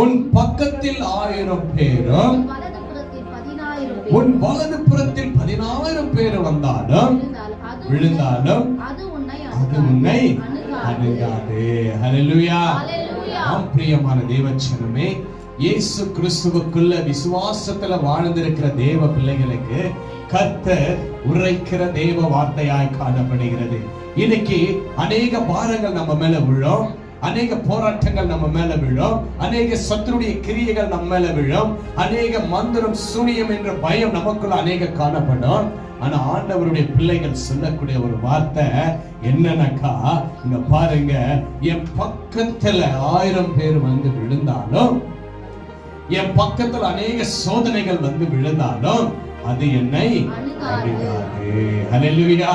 உன் பக்கத்தில் 1000 பேரும் உன் வலது புறத்தில் 10000 பேர் வந்தாலும் விழுந்தாலும் அது உன்னை அணுகாது. ஹல்லேலூயா. ஆம் பிரியமான தேவஜனமே, இயேசு கிறிஸ்துவுக்குள்ள விசுவாசத்துல வாழ்ந்திருக்கிற தேவ பிள்ளைகளுக்கு கர்த்தர் உரைக்கிற தேவ வார்த்தையாய் காணப்படுகிறது. இன்னைக்கு அநேக பாரங்கள் நம்ம மேல விழும், அநேக போராட்டங்கள் நம்ம மேல விழும், அநேக சத்துருடைய கிரியைகள் நம்ம மேல விழும், அநேக மந்திரம் சூனியம் என்ற பயம் நமக்குள்ள அநேக காணப்படும். ஆனா ஆண்டவருடைய பிள்ளைகள் சொல்லக்கூடிய ஒரு வார்த்தை என்னன்னாக்கா, இங்க பாருங்க, என் பக்கத்துல 1000 பேர் வந்து விழுந்தாலும், என் பக்கத்துல அநேக சோதனைகள் வந்து விழுந்தாலும் அது என்னை அணுகாது. ஹல்லேலூயா.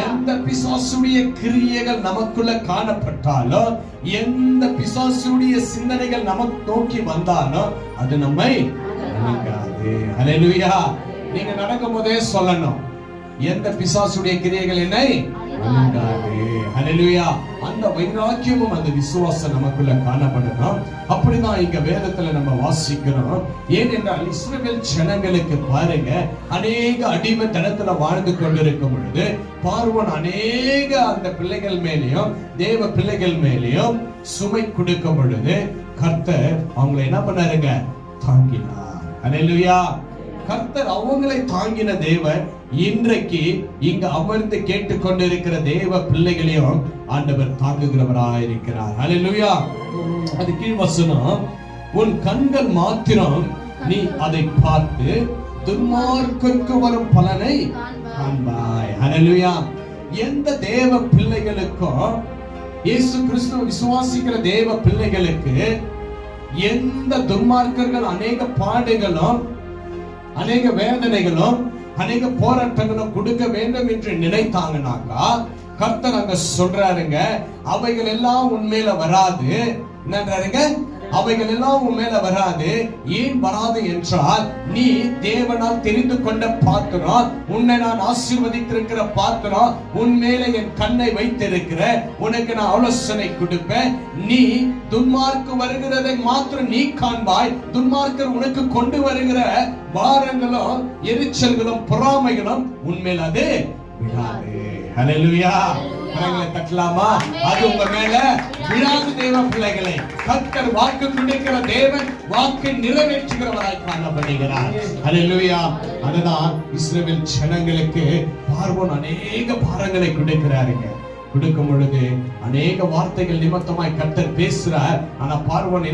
எந்த பிசாசுடைய கிரியைகள் நமக்குள்ள காணப்பட்டாலும், எந்த பிசாசுடைய சிந்தனைகள் நமக்கு நோக்கி வந்தாலும் அது நம்மை அணுகாது. ஹல்லேலூயா. நீங்க நடக்கும் போதே சொல்லணும், எந்த பிசாசுடைய கிரியைகள் என்னை அணுகாது. ஹல்லேலூயா. அந்த வைராக்கியமும் அந்த விசுவாசம் நமக்குள்ள காணப்படணும். அப்படிதான் இங்க வேதத்துல நம்ம வாசிக்கிறோம். ஏனென்றால் இஸ்ரவேல் ஜனங்களுக்கு பாருங்க, அநேக அடிமைத்தனத்துல வாழ்ந்து கொண்டிருக்கும் பொழுது பார்வோன் அநேக அந்த பிள்ளைகள் மேலேயும் தேவ பிள்ளைகள் மேலேயும் சுமை கொடுக்கும் பொழுது கர்த்தர் அவங்களை என்ன பண்ணாருங்க, தாங்கினார். ஹல்லேலூயா. கர்த்தர் அவங்களை தாங்கின தேவன் இன்றைக்கு இங்க அமர்ந்து கேட்டுக்கொண்டிருக்கிற தேவ பிள்ளைகளையும் ஆண்டவர் தாங்குகிறவராயிருக்கிறார். ஹல்லேலூயா. அது கீழ் வசனம், உன் கண்கள் மாத்திரம் நீ அதை பார்த்து துன்மார்க்கருக்கு வரும் பலனை காண்பாய். ஹல்லேலூயா. எந்த தேவ பிள்ளைகளுக்கும், இயேசு கிறிஸ்துவை விசுவாசிக்கிற தேவ பிள்ளைகளுக்கு எந்த துன்மார்க்கர்கள் அநேக பாடுகளும் அநேக வேதனைகளும் அநேக போராட்டங்களும் கொடுக்க வேண்டும் என்று நினைத்தாங்கனாக்கா, கர்த்தர் அங்க சொல்றாருங்க, அவைகள் எல்லாம் உண்மையில வராது. என்னன்றாருங்க, அவைகள் எல்லாம் உன் மேல வராது. ஏன் வராது என்றால், நீ தேவனால் தெரிந்து கொண்ட பாத்திரம், உன்னை நான் ஆசீர்வதித்திருக்கிற பாத்திரம், உன் மேல என் கண்ணை வைத்திருக்கிற, உனக்கு நான் ஆலோசனை கொடுப்பேன். நீ துன்மார்க்கு வருகிறதை மாத்திரம் நீ காண்பாய். துன்மார்க்கர் உனக்கு கொண்டு வருகிற பாரங்களும் எரிச்சல்களும் பொறாமைகளும் உன்மேல் அது விடாது. ஹல்லேலூயா. கரங்களை தட்டலாமா? அது உங்க மேல விழாது. தேவ பிள்ளைகளை, கர்த்தர் வாக்கு கொடுக்கிற தேவன் வாக்கை நிறைவேற்றுகிறவராய் காணப்படுகிறார். ஹல்லேலூயா. அதுதான் இஸ்ரவேல் ஜனங்களுக்கு பார்வோன் அநேக பாரங்களை கொடுக்கிறாருங்க. கொடுக்கும் பொழுது அநேக வார்த்தைகள் நிமித்தமாய் கர்த்தர் பேசுறார். ஆனா பார்வோன்